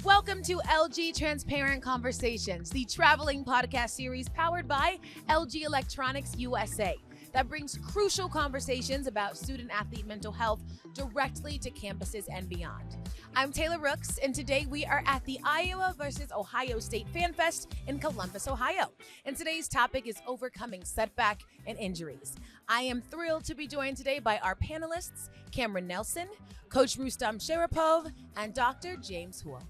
Welcome to LG Transparent Conversations, the traveling podcast series powered by LG Electronics USA that brings crucial conversations about student-athlete mental health directly to campuses and beyond. I'm Taylor Rooks, and today we are at the Iowa versus Ohio State Fan Fest in Columbus, Ohio. And today's topic is overcoming setback and injuries. I am thrilled to be joined today by our panelists, Kameron Nelson, Coach Rustam Sharipov, and Dr. James Houle.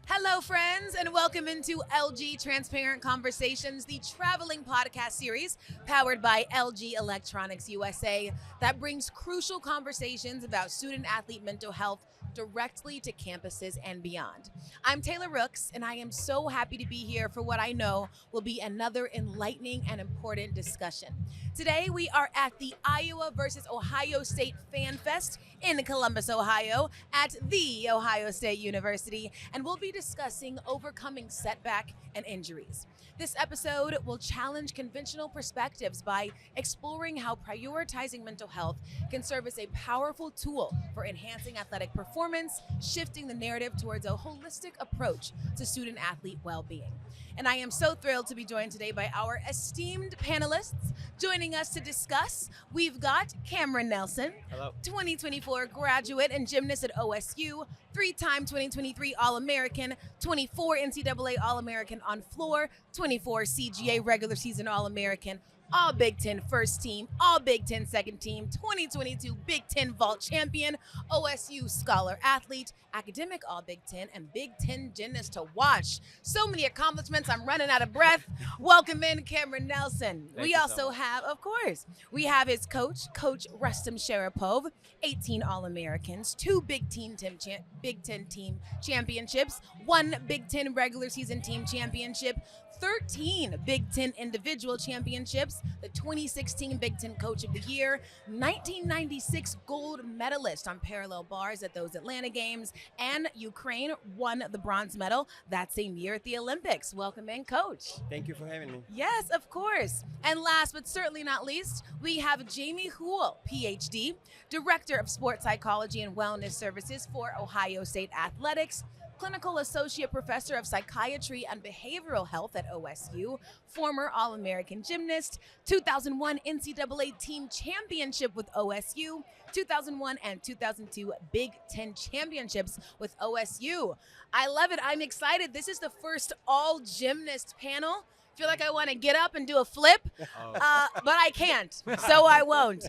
Hello, friends, and welcome into LG Transparent Conversations, the traveling podcast series powered by LG Electronics USA that brings crucial conversations about student-athlete mental health directly to campuses and beyond. I'm Taylor Rooks, and I am so happy to be here for what I know will be another enlightening and important discussion. Today, we are at the Iowa versus Ohio State Fan Fest in Columbus, Ohio, at The Ohio State University, and we'll be discussing overcoming setback and injuries. This episode will challenge conventional perspectives by exploring how prioritizing mental health can serve as a powerful tool for enhancing athletic performance, shifting the narrative towards a holistic approach to student-athlete well-being. And I am so thrilled to be joined today by our esteemed panelists. Joining us to discuss, we've got Kameron Nelson, Hello. 2024 Graduate and Gymnast at OSU, three-time 2023 All-American, 24 NCAA All-American on floor, 24 CGA regular season All-American, All Big Ten first team, All Big Ten second team, 2022 Big Ten vault champion, OSU Scholar Athlete, academic All Big Ten, and Big Ten gymnast to watch. So many accomplishments, I'm running out of breath. Welcome in Kameron Nelson. Thank We you also so much. have, of course, we have his coach, Coach Rustam Sharipov, 18 All-Americans, 2 Big Ten team championships, 1 Big Ten regular season team championship, 13 Big Ten individual championships, the 2016 Big Ten Coach of the Year, 1996 gold medalist on parallel bars at those Atlanta Games, and Ukraine won the bronze medal that same year at the Olympics. Welcome in, Coach. Thank you for having me. Yes, of course. And last but certainly not least, we have Jamie Houle, PhD, Director of Sports Psychology and Wellness Services for Ohio State Athletics, Clinical Associate Professor of Psychiatry and Behavioral Health at OSU, former All-American gymnast, 2001 NCAA Team Championship with OSU, 2001 and 2002 Big Ten Championships with OSU. I love it. I'm excited. This is the first all-gymnast panel. Feel like I want to get up and do a flip, but I can't, so I won't.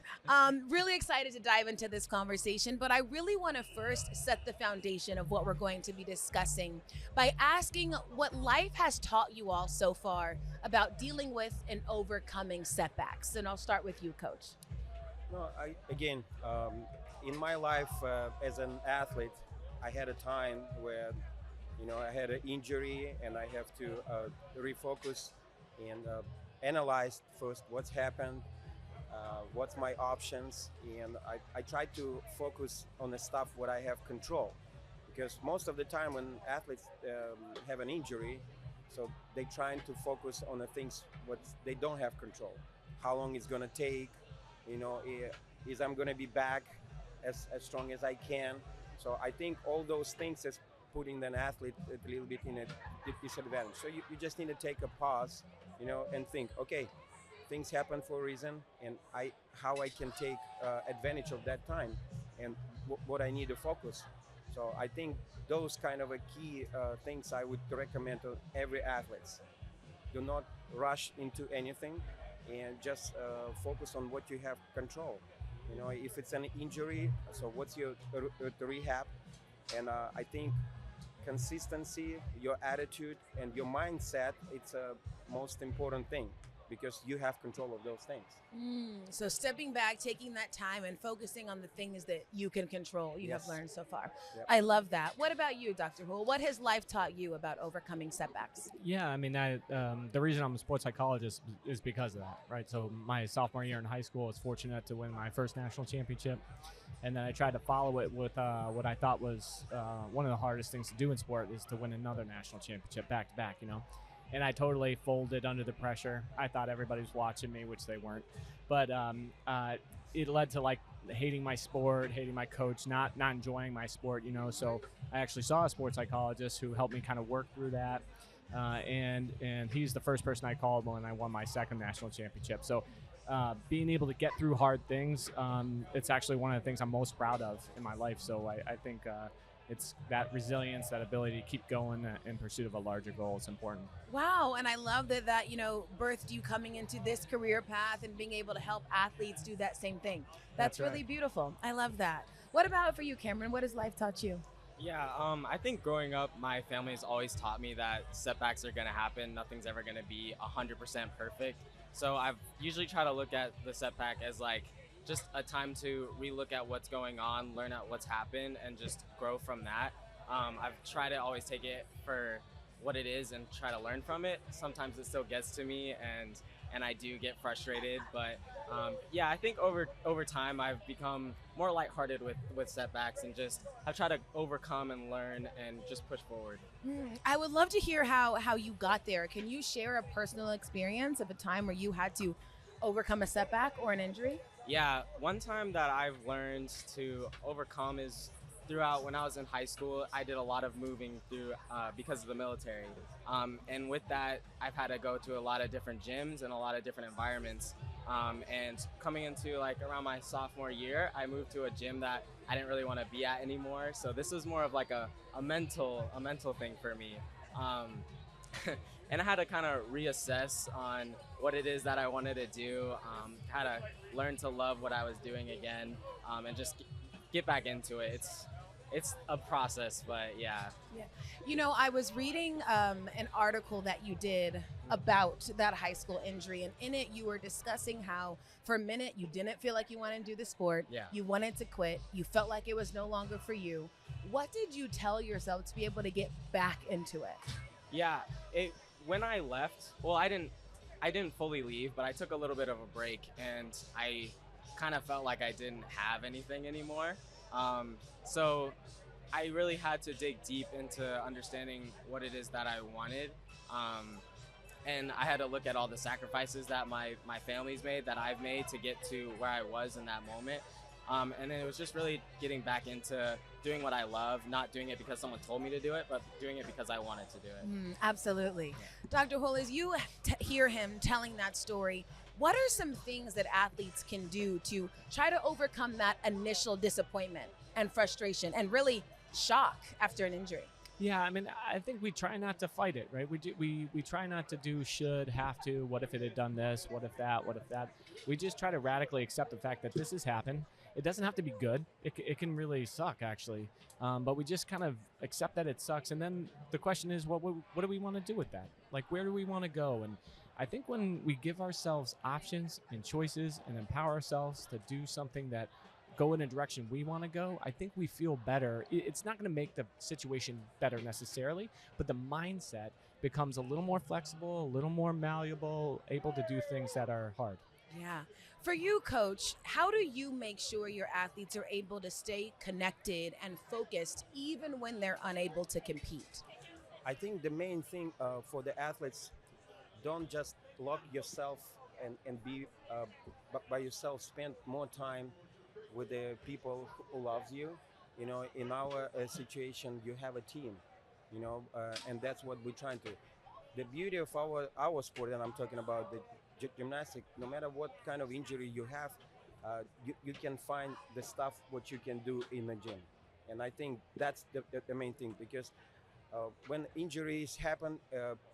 Really excited to dive into this conversation, but I really want to first set the foundation of what we're going to be discussing by asking what life has taught you all so far about dealing with and overcoming setbacks. And I'll start with you, Coach. No, in my life as an athlete, I had a time where I had an injury and I have to refocus and analyze first what's happened, what's my options, and I try to focus on the stuff what I have control, because most of the time when athletes have an injury, so they trying to focus on the things what they don't have control. How long it's gonna take, is I'm gonna be back as strong as I can. So I think all those things is putting an athlete a little bit in a disadvantage. So you just need to take a pause, and think, okay, things happen for a reason, and how I can take advantage of that time, and what I need to focus. So I think those kind of a key things I would recommend to every athlete. Do not rush into anything, and just focus on what you have control. If it's an injury, so what's your rehab? And I think consistency, your attitude, and your mindset, it's a most important thing, because you have control of those things. So stepping back, taking that time and focusing on the things that you can control, you have learned so far. Yep. I love that. What about you, Dr. Houle? What has life taught you about overcoming setbacks? Yeah, I mean, the reason I'm a sports psychologist is because of that, right? So my sophomore year in high school, I was fortunate to win my first national championship. And then I tried to follow it with what I thought was one of the hardest things to do in sport, is to win another national championship back to back, and I totally folded under the pressure. I thought everybody was watching me, which they weren't. But it led to like hating my sport, hating my coach, not enjoying my sport, you know. So I actually saw a sports psychologist who helped me kind of work through that. And he's the first person I called when I won my second national championship. So being able to get through hard things, it's actually one of the things I'm most proud of in my life. So I think it's that resilience, that ability to keep going in pursuit of a larger goal is important. Wow, and I love that you know, birthed you coming into this career path and being able to help athletes do that same thing. That's really right. beautiful. I love that. What about for you, Kameron? What has life taught you? Yeah, I think growing up, my family has always taught me that setbacks are going to happen. Nothing's ever going to be 100% perfect. So I've usually tried to look at the setback as like just a time to relook at what's going on, learn at what's happened, and just grow from that. I've tried to always take it for what it is and try to learn from it. Sometimes it still gets to me, and I do get frustrated, but yeah, I think over time I've become more lighthearted with setbacks and just I've tried to overcome and learn and just push forward. I would love to hear how you got there. Can you share a personal experience of a time where you had to overcome a setback or an injury? Yeah, one time that I've learned to overcome is throughout when I was in high school. I did a lot of moving through because of the military. And with that, I've had to go to a lot of different gyms and a lot of different environments. And coming into like around my sophomore year, I moved to a gym that I didn't really want to be at anymore. So this was more of like a mental thing for me. And I had to kind of reassess on what it is that I wanted to do, how to learn to love what I was doing again, and just get back into it. It's a process, but yeah. Yeah. You know, I was reading an article that you did about that high school injury, and in it you were discussing how for a minute you didn't feel like you wanted to do the sport. Yeah. You wanted to quit. You felt like it was no longer for you. What did you tell yourself to be able to get back into it? Yeah, when I left, well, I didn't fully leave, but I took a little bit of a break, and I kind of felt like I didn't have anything anymore. So I really had to dig deep into understanding what it is that I wanted. And I had to look at all the sacrifices that my family's made, that I've made to get to where I was in that moment. And then it was just really getting back into doing what I love, not doing it because someone told me to do it, but doing it because I wanted to do it. Absolutely. Dr. Houle, as you hear him telling that story, what are some things that athletes can do to try to overcome that initial disappointment and frustration and really shock after an injury? Yeah, I mean, I think we try not to fight it, right? We try not to do should, have to, what if it had done this, what if that, what if that. We just try to radically accept the fact that this has happened. It doesn't have to be good. It can really suck, actually. But we just kind of accept that it sucks. And then the question is, what do we want to do with that? Like, where do we want to go? And I think when we give ourselves options and choices and empower ourselves to do something that go in a direction we want to go, I think we feel better. It's not going to make the situation better necessarily, but the mindset becomes a little more flexible, a little more malleable, able to do things that are hard. Yeah. For you, Coach, how do you make sure your athletes are able to stay connected and focused even when they're unable to compete? I think the main thing for the athletes, don't just lock yourself and be by yourself. Spend more time with the people who loves you. You know, in our situation, you have a team, you know, and that's what we're trying to. The beauty of our sport, and I'm talking about the gymnastics, no matter what kind of injury you have, you can find the stuff what you can do in the gym. And I think that's the main thing, because when injuries happen,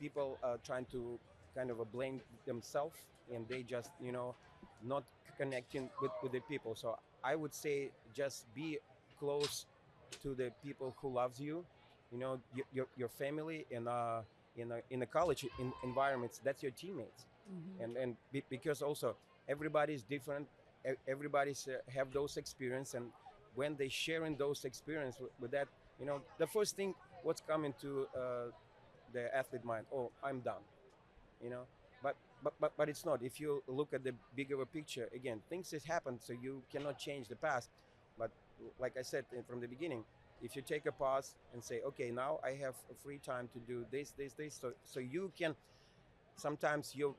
people are trying to kind of blame themselves, and they just, you know, not connecting with the people. So I would say just be close to the people who loves you, you know, your family, and in a college environments, that's your teammates. And because also everybody's different, everybody's have those experience, and when they sharing those experience with that, you know, the first thing what's coming to the athlete mind, oh, I'm done, you know. But it's not. If you look at the bigger picture, again, things has happened, so you cannot change the past. But like I said from the beginning, if you take a pause and say, okay, now I have a free time to do this, so you can sometimes your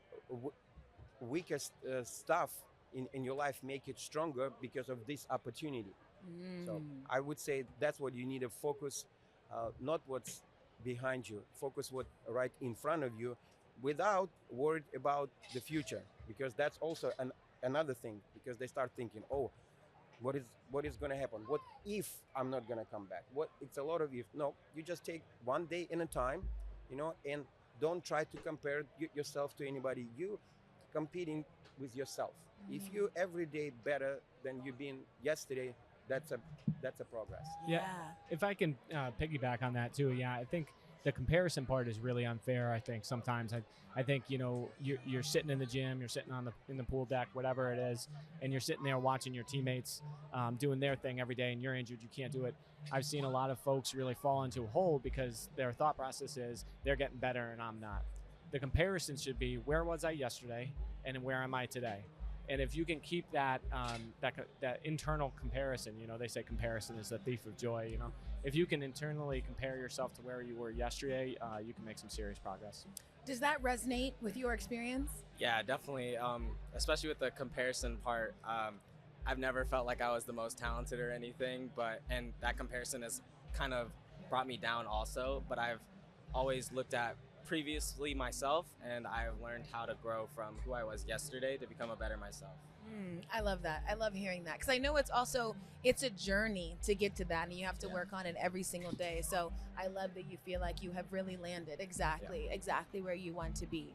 weakest stuff in your life make it stronger because of this opportunity. So I would say that's what you need to focus, not what's behind you, focus what right in front of you without worried about the future, because that's also another thing, because they start thinking, oh, what is going to happen? What if I'm not going to come back? It's a lot of if. No, you just take one day in a time, and don't try to compare yourself to anybody. You competing with yourself. If you every day better than you been yesterday, that's a progress. Yeah. If I can piggyback on that too, I think the comparison part is really unfair. I think sometimes I think you're sitting in the gym, you're sitting in the pool deck, whatever it is, and you're sitting there watching your teammates doing their thing every day, and you're injured, you can't do it. I've seen a lot of folks really fall into a hole because their thought process is they're getting better and I'm not. The comparison should be, where was I yesterday and where am I today? And if you can keep that internal comparison, they say comparison is the thief of joy. If you can internally compare yourself to where you were yesterday, you can make some serious progress. Does that resonate with your experience? Yeah, definitely. Especially with the comparison part. I've never felt like I was the most talented or anything, and that comparison has kind of brought me down also. But I've always looked at previously myself, and I've learned how to grow from who I was yesterday to become a better myself. I love that. I love hearing that, because I know it's a journey to get to that, and you have to work on it every single day. So I love that you feel like you have really landed exactly where you want to be.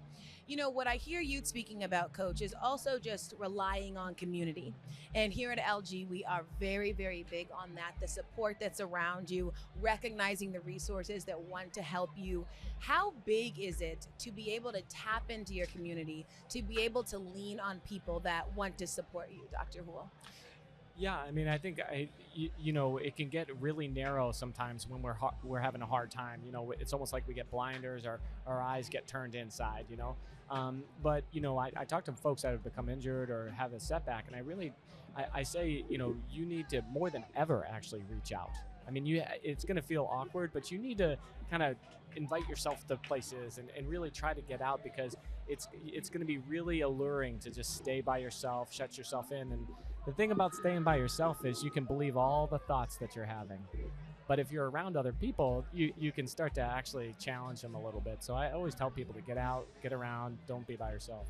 What I hear you speaking about, Coach, is also just relying on community. And here at LG, we are very, very big on that. The support that's around you, recognizing the resources that want to help you. How big is it to be able to tap into your community, to be able to lean on people that want to support you, Dr. Houle? Yeah, I mean, I think it can get really narrow sometimes when we're having a hard time. It's almost like we get blinders, or our eyes get turned inside. But I talk to folks that have become injured or have a setback, and I say you need to more than ever actually reach out. I mean, it's going to feel awkward, but you need to kind of invite yourself to places and really try to get out, because it's going to be really alluring to just stay by yourself, shut yourself in. And the thing about staying by yourself is you can believe all the thoughts that you're having. But if you're around other people, you can start to actually challenge them a little bit. So I always tell people to get out, get around, don't be by yourself.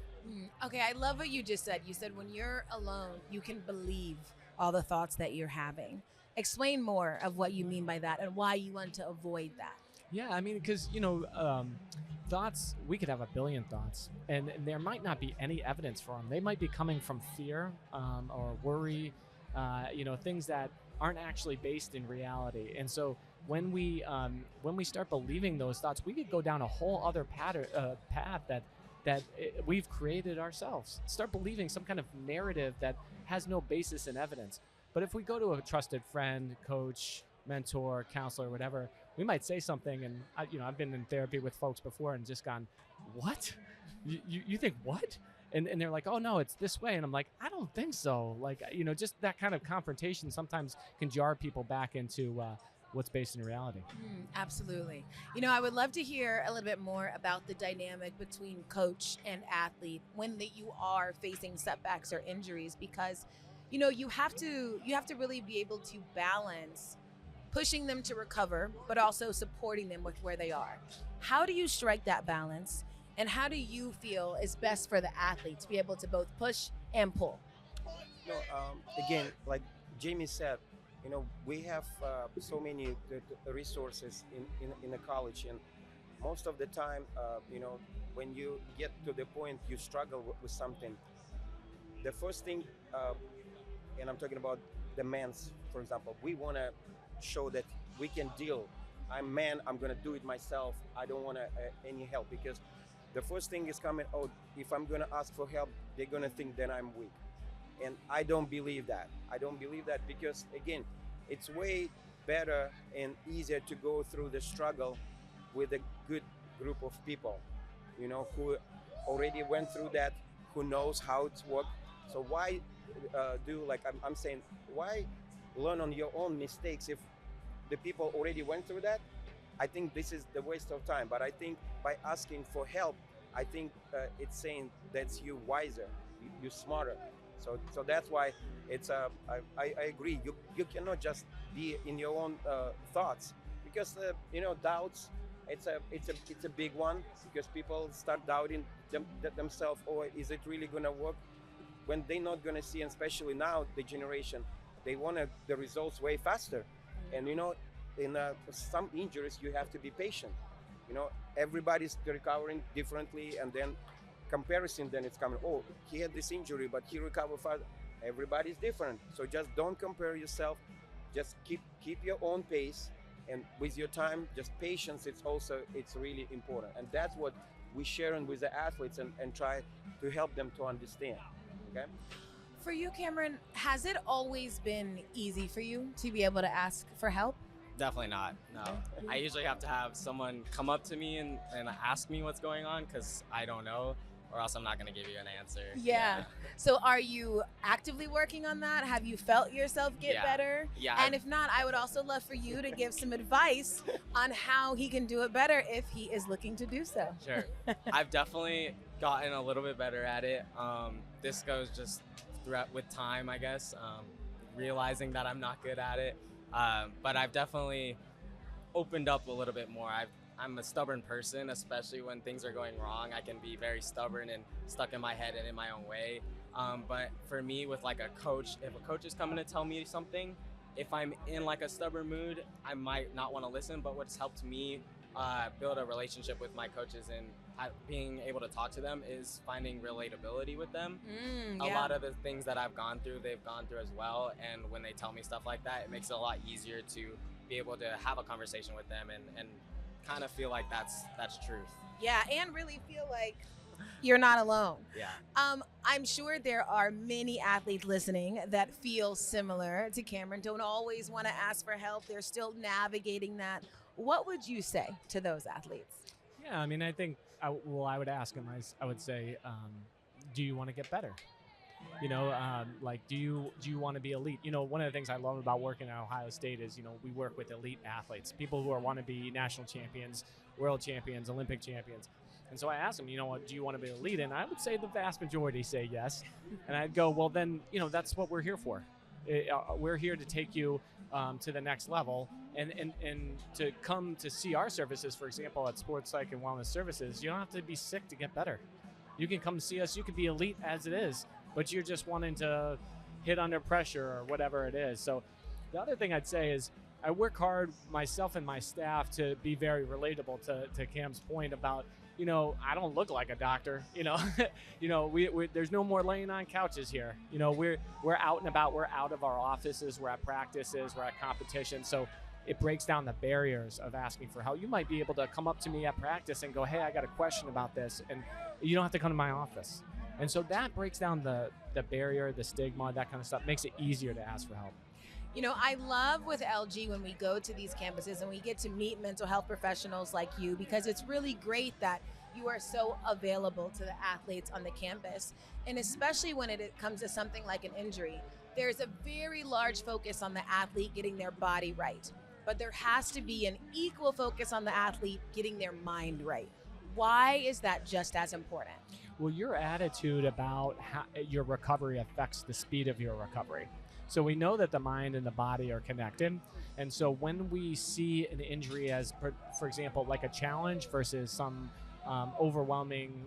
Okay, I love what you just said. You said when you're alone, you can believe all the thoughts that you're having. Explain more of what you mean by that and why you want to avoid that. Yeah, I mean, because, thoughts, we could have a billion thoughts, and there might not be any evidence for them. They might be coming from fear or worry, things that aren't actually based in reality. And so when we start believing those thoughts, we could go down a whole other path that we've created ourselves. Start believing some kind of narrative that has no basis in evidence. But if we go to a trusted friend, coach, mentor, counselor, whatever, we might say something, and I've been in therapy with folks before and just gone, what? You think what? And they're like, oh no, it's this way. And I'm like, I don't think so. Like, just that kind of confrontation sometimes can jar people back into what's based in reality. Absolutely. I would love to hear a little bit more about the dynamic between coach and athlete when you are facing setbacks or injuries, because you have to really be able to balance pushing them to recover, but also supporting them with where they are. How do you strike that balance, and how do you feel is best for the athlete to be able to both push and pull? Again, like Jamie said, we have so many resources in the college, and most of the time, when you get to the point you struggle with something, the first thing, and I'm talking about the men's, for example, we want to show that we can deal. I'm man, I'm gonna do it myself. I don't want any help, because the first thing is coming, if I'm gonna ask for help, they're gonna think that I'm weak. And I don't believe that. Because again, it's way better and easier to go through the struggle with a good group of people, who already went through that, who knows how it's worked. So why I'm saying, why learn on your own mistakes if the people already went through that, I think this is the waste of time. But I think by asking for help, I think it's saying that's you wiser, you smarter. So that's why it's I agree. You cannot just be in your own thoughts, because doubts. It's a big one, because people start doubting themselves. Or is it really gonna work? When they're not gonna see, and especially now the generation, they want the results way faster. And in some injuries you have to be patient. Everybody's recovering differently, and then comparison, then it's coming, oh, he had this injury but he recovered fast. Everybody's different, so just don't compare yourself. Just keep your own pace, and with your time, just patience. It's really important, and that's what we're sharing with the athletes, and try to help them to understand. Okay. For you, Kameron, has it always been easy for you to be able to ask for help? Definitely not. No. I usually have to have someone come up to me and ask me what's going on, because I don't know, or else I'm not going to give you an answer. Yeah. So are you actively working on that? Have you felt yourself get better? Yeah. And if not, I would also love for you to give some advice on how he can do it better if he is looking to do so. Sure. I've definitely gotten a little bit better at it. This goes just throughout with time, I guess, realizing that I'm not good at it. But I've definitely opened up a little bit more. I'm a stubborn person, especially when things are going wrong. I can be very stubborn and stuck in my head and in my own way. But for me, with like a coach, if a coach is coming to tell me something, if I'm in like a stubborn mood, I might not want to listen. But what's helped me build a relationship with my coaches and being able to talk to them is finding relatability with them. A lot of the things that I've gone through, they've gone through as well. And when they tell me stuff like that, it makes it a lot easier to be able to have a conversation with them and kind of feel like that's truth. Yeah, and really feel like you're not alone. Yeah. I'm sure there are many athletes listening that feel similar to Kameron, don't always want to ask for help. They're still navigating that. What would you say to those athletes? Yeah, I mean, I think, I would ask him, I would say, do you want to get better? Like, do you want to be elite? One of the things I love about working at Ohio State is, we work with elite athletes, people who want to be national champions, world champions, Olympic champions. And so I asked them, do you want to be elite? And I would say the vast majority say yes. And I'd go, well, then, that's what we're here for. We're here to take you to the next level, and to come to see our services, for example, at Sports Psych and Wellness Services. You don't have to be sick to get better. You can come see us. You could be elite as it is, but you're just wanting to hit under pressure or whatever it is. So the other thing I'd say is I work hard, myself and my staff, to be very relatable to Cam's point about, I don't look like a doctor, we there's no more laying on couches here. We're out and about, we're out of our offices, we're at practices, we're at competition. So it breaks down the barriers of asking for help. You might be able to come up to me at practice and go, hey, I got a question about this. And you don't have to come to my office. And so that breaks down the barrier, the stigma, that kind of stuff, makes it easier to ask for help. I love with LG when we go to these campuses and we get to meet mental health professionals like you, because it's really great that you are so available to the athletes on the campus. And especially when it comes to something like an injury, there's a very large focus on the athlete getting their body right. But there has to be an equal focus on the athlete getting their mind right. Why is that just as important? Well, your attitude about how your recovery affects the speed of your recovery. So we know that the mind and the body are connected. And so when we see an injury as, for example, like a challenge versus some overwhelming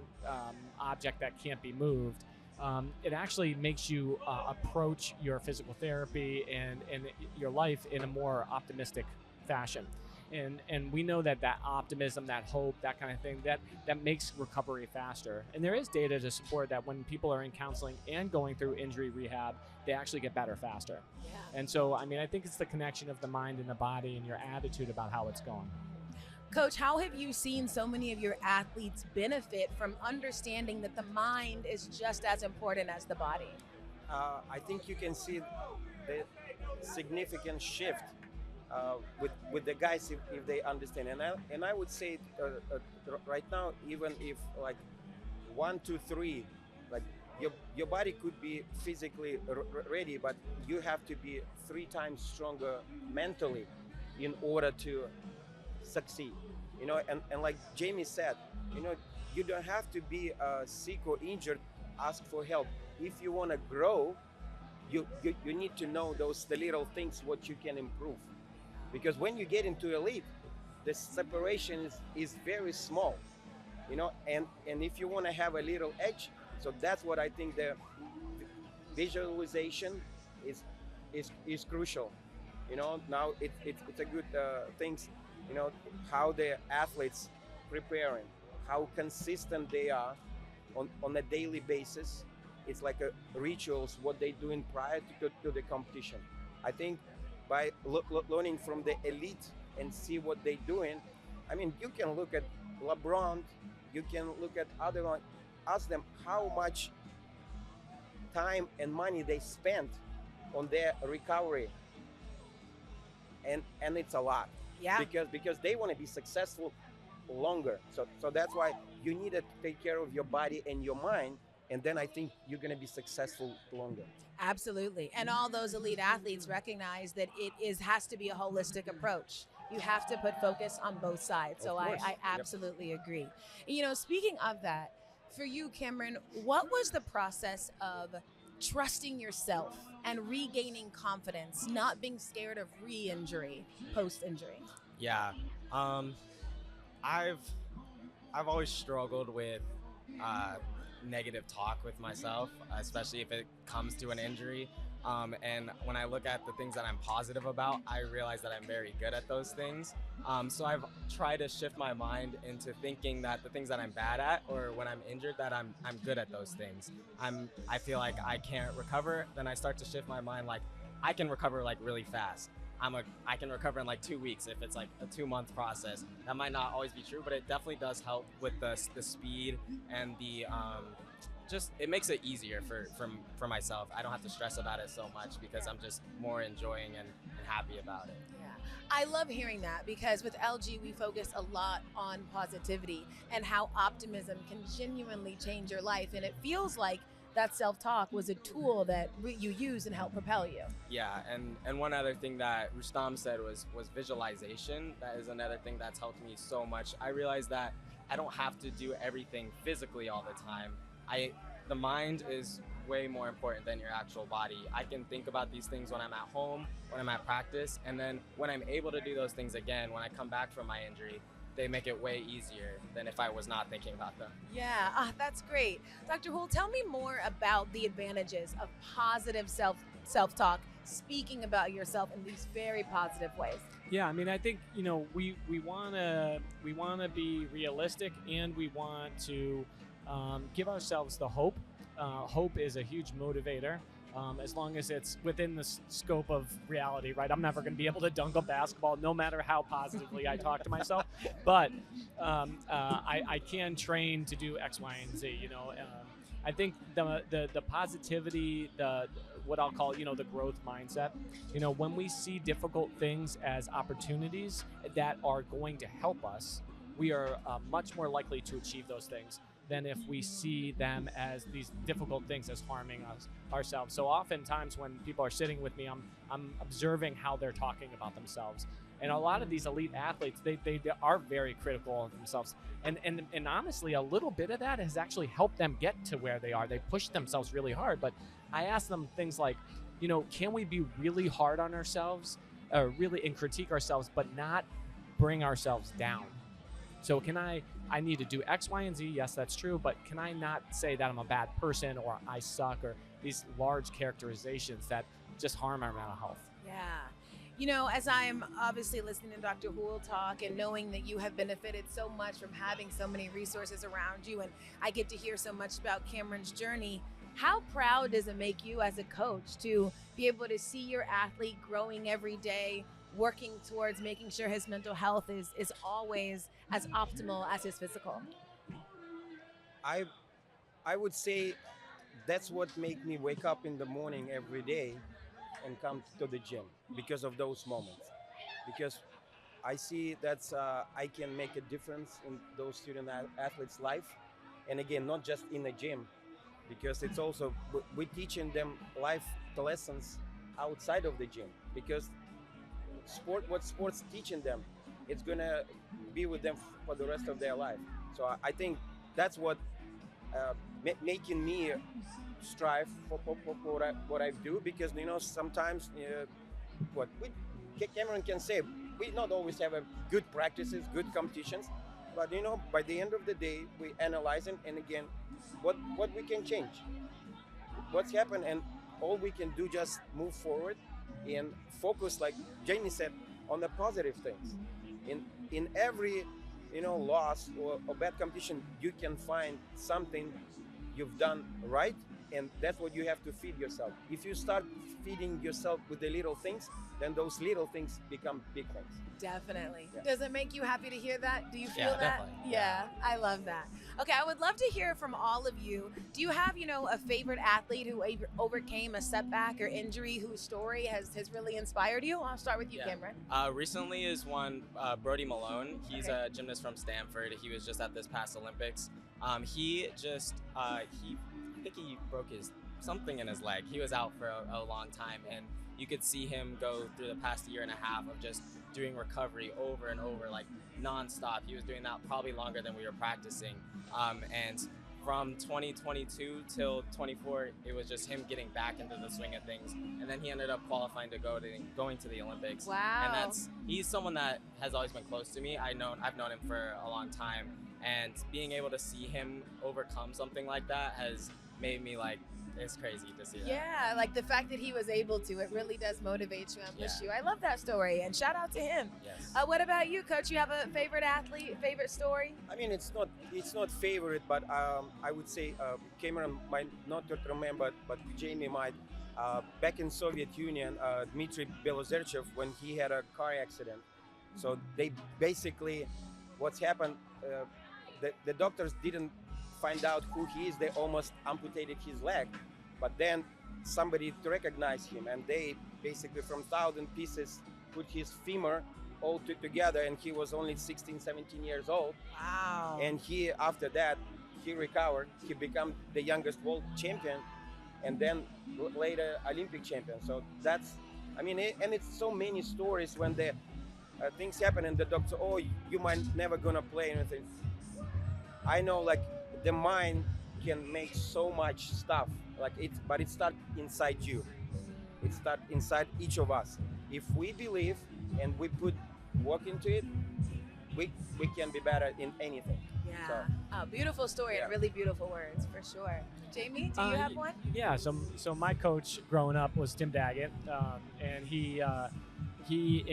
object that can't be moved, it actually makes you approach your physical therapy and your life in a more optimistic fashion. And we know that optimism, that hope, that kind of thing, that makes recovery faster. And there is data to support that when people are in counseling and going through injury rehab, they actually get better faster. Yeah. And so, I think it's the connection of the mind and the body and your attitude about how it's going. Coach, how have you seen so many of your athletes benefit from understanding that the mind is just as important as the body? I think you can see the significant shift with the guys if they understand. And I would say right now, even if like 1, 2, 3, like your body could be physically ready, but you have to be 3 times stronger mentally. in order to succeed. And like Jamie said, you don't have to be sick or injured, ask for help. If you want to grow, you need to know the little things what you can improve, because when you get into elite, the separation is very small, and if you want to have a little edge, so that's what I think the visualization is crucial. Now it's a good things, how the athletes preparing, how consistent they are on a daily basis. It's like a rituals what they doing prior to the competition. I think by learning from the elite and see what they doing, I mean, you can look at LeBron, you can look at other one, ask them how much time and money they spent on their recovery, and it's a lot. Yeah. Because they want to be successful longer. So that's why you need to take care of your body and your mind, and then I think you're going to be successful longer. Absolutely. And all those elite athletes recognize that has to be a holistic approach. You have to put focus on both sides. So I absolutely agree. Speaking of that, for you, Kameron, what was the process of trusting yourself and regaining confidence, not being scared of re-injury, post-injury? Yeah. I've always struggled with negative talk with myself, especially if it comes to an injury. And when I look at the things that I'm positive about, I realize that I'm very good at those things. So I've tried to shift my mind into thinking that the things that I'm bad at, or when I'm injured, that I'm good at those things. I feel like I can't recover. Then I start to shift my mind, like I can recover like really fast. I can recover in like 2 weeks if it's like a 2-month process. That might not always be true, but it definitely does help with the speed and the it makes it easier for myself. I don't have to stress about it so much because I'm just more enjoying and happy about it. Yeah, I love hearing that, because with LG we focus a lot on positivity and how optimism can genuinely change your life, and it feels like that self-talk was a tool that you use and help propel you. Yeah, and one other thing that Rustam said was visualization. That is another thing that's helped me so much. I realized that I don't have to do everything physically all the time. The mind is way more important than your actual body. I can think about these things when I'm at home, when I'm at practice, and then when I'm able to do those things again, when I come back from my injury, they make it way easier than if I was not thinking about them. Yeah, that's great. Dr. Houle, tell me more about the advantages of positive self-talk, speaking about yourself in these very positive ways. Yeah, I mean, I think, we want to be realistic, and we want to give ourselves the hope. Hope is a huge motivator. As long as it's within the scope of reality, right? I'm never going to be able to dunk a basketball, no matter how positively I talk to myself. But I can train to do X, Y, and Z. I think the positivity, what I'll call, the growth mindset. When we see difficult things as opportunities that are going to help us, we are much more likely to achieve those things than if we see them as these difficult things as harming ourselves. So oftentimes when people are sitting with me, I'm observing how they're talking about themselves. And a lot of these elite athletes, they are very critical of themselves. And honestly, a little bit of that has actually helped them get to where they are. They push themselves really hard. But I ask them things like, can we be really hard on ourselves, and critique ourselves, but not bring ourselves down? So I need to do X, Y, and Z. Yes, that's true. But can I not say that I'm a bad person or I suck, or these large characterizations that just harm our mental health? Yeah. As I'm obviously listening to Dr. Houle talk and knowing that you have benefited so much from having so many resources around you, and I get to hear so much about Kameron's journey, how proud does it make you as a coach to be able to see your athlete growing every day, working towards making sure his mental health is always as optimal as his physical? I would say that's what makes me wake up in the morning every day and come to the gym, because of those moments. Because I see that I can make a difference in those student athletes' life. And again, not just in the gym, because it's also, we're teaching them life lessons outside of the gym. Because what sports teaching them, it's gonna be with them for the rest of their life. So I think that's what making me strive for what I do, because sometimes what Cameron can say, we not always have a good practices, good competitions, but by the end of the day we analyze and again what we can change, what's happened, and all we can do just move forward and focus, like Jamie said, on the positive things. In every loss or bad competition, you can find something you've done right, and that's what you have to feed yourself. If you start feeding yourself with the little things, then those little things become big things. Definitely. Yeah. Does it make you happy to hear that? Do you feel Yeah, that? definitely. Yeah, I love that. Okay, I would love to hear from all of you. Do you have, a favorite athlete who overcame a setback or injury whose story has really inspired you? I'll start with you, Yeah. Cameron. Recently is one Brody Malone. He's Okay. a gymnast from Stanford. He was just at this past Olympics. He I think he broke something in his leg. He was out for a long time, and you could see him go through the past year and a half of just doing recovery over and over, like nonstop. He was doing that probably longer than we were practicing. And from 2022 till 24, it was just him getting back into the swing of things. And then he ended up qualifying to going to the Olympics. Wow. And he's someone that has always been close to me. I've known him for a long time, and being able to see him overcome something like that has made me it's crazy to see that. Yeah, like the fact that he was able to, it really does motivate you and push Yeah. you. I love that story, and shout out to him. Yes. What about you, Coach? You have a favorite athlete, favorite story? I mean, it's not favorite, but I would say Cameron might not remember, but Jamie might. Back in Soviet Union, Dmitry Belozerchev, when he had a car accident, so they basically, what's happened, the doctors didn't find out who he is. They almost amputated his leg, but then somebody recognized him, and they basically from 1,000 pieces put his femur all together, and he was only 16, 17 years old. Wow. And after that, he recovered. He became the youngest world champion, and then later Olympic champion. So that's, and it's so many stories when the things happen and the doctor, oh, you might never gonna play anything. I know, the mind can make so much stuff, but it starts inside you. It starts inside each of us. If we believe and we put work into it, we can be better in anything. Yeah. So, Beautiful story and yeah. really beautiful words, for sure. Jamie, do you have one? Yeah, so my coach growing up was Tim Daggett, and he was the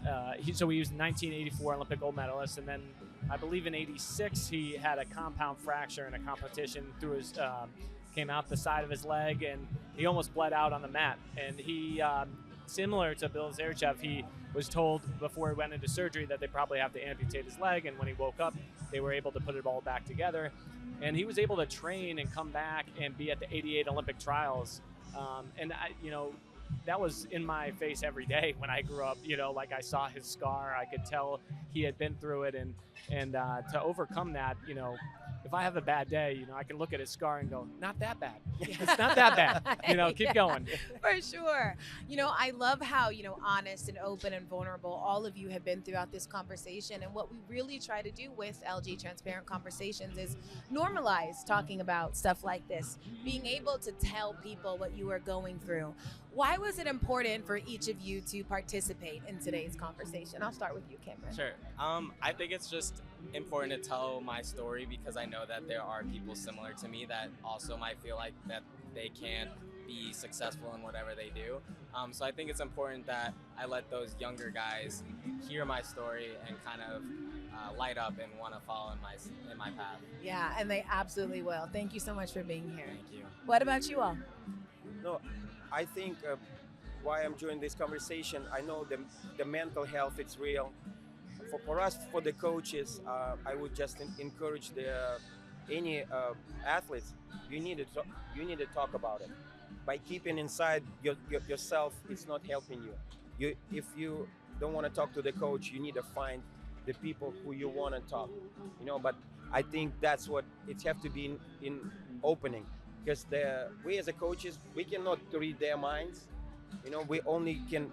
1984 Olympic gold medalist, and then I believe in '86 he had a compound fracture in a competition through his came out the side of his leg, and he almost bled out on the mat. And he, similar to Bill Zerchev, he was told before he went into surgery that they probably have to amputate his leg, and when he woke up, they were able to put it all back together. And he was able to train and come back and be at the '88 Olympic trials. And that was in my face every day when I grew up. I saw his scar, I could tell he had been through it, and to overcome that, if I have a bad day, I can look at his scar and go, not that bad. It's not that bad. Keep going. For sure. I love how, honest and open and vulnerable all of you have been throughout this conversation. And what we really try to do with LG Transparent Conversations is normalize talking about stuff like this, being able to tell people what you are going through. Why was it important for each of you to participate in today's conversation? I'll start with you, Cameron. Sure. I think it's just important to tell my story because I know that there are people similar to me that also might feel like that they can't be successful in whatever they do. So I think it's important that I let those younger guys hear my story and kind of light up and want to follow in my path. Yeah, and they absolutely will. Thank you so much for being here. Thank you. What about you all? No, I think why I'm joining this conversation, I know the mental health, it's real. For us, for the coaches, I would just encourage any athletes, you need to talk about it. By keeping inside yourself, it's not helping you. If you don't want to talk to the coach, you need to find the people who you want to talk. But I think that's what it have to be in opening, because we as a coaches, we cannot read their minds. We only can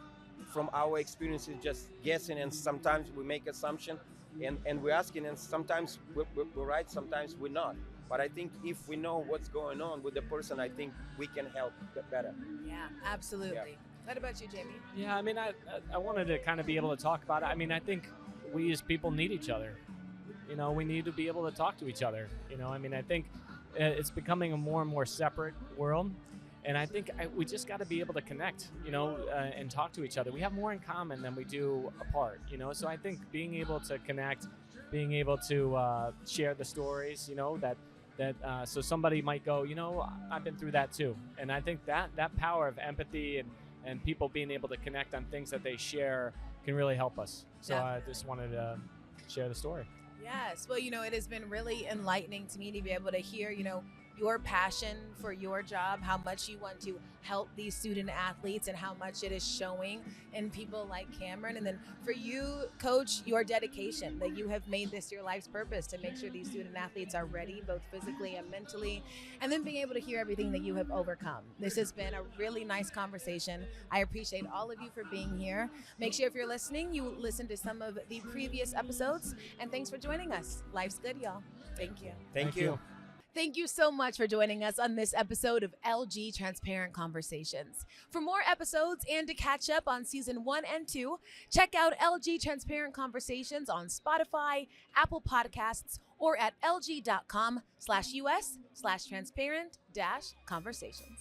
from our experiences just guessing, and sometimes we make assumption, and we're asking, and sometimes we're right, sometimes we're not. But I think if we know what's going on with the person, I think we can help better. Yeah, absolutely. Yeah. What about you, Jamie? Yeah, I mean, I wanted to kind of be able to talk about it. I mean, I think we as people need each other. You know, we need to be able to talk to each other. You know, I mean, I think it's becoming a more and more separate world. And I think we just got to be able to connect, you know, and talk to each other. We have more in common than we do apart, you know. So I think being able to connect, being able to share the stories, you know, that so somebody might go, you know, I've been through that too. And I think that power of empathy and people being able to connect on things that they share can really help us. So I just wanted to share the story. Yes. Well, you know, it has been really enlightening to me to be able to hear, you know, your passion for your job, how much you want to help these student athletes and how much it is showing in people like Kameron. And then for you, Coach, your dedication that you have made this your life's purpose to make sure these student athletes are ready, both physically and mentally, and then being able to hear everything that you have overcome. This has been a really nice conversation. I appreciate all of you for being here. Make sure if you're listening, you listen to some of the previous episodes, and thanks for joining us. Life's good, y'all. Thank you. Thank you. Thank you so much for joining us on this episode of LG Transparent Conversations. For more episodes and to catch up on season 1 and 2, check out LG Transparent Conversations on Spotify, Apple Podcasts, or at lg.com/us/transparent-conversations.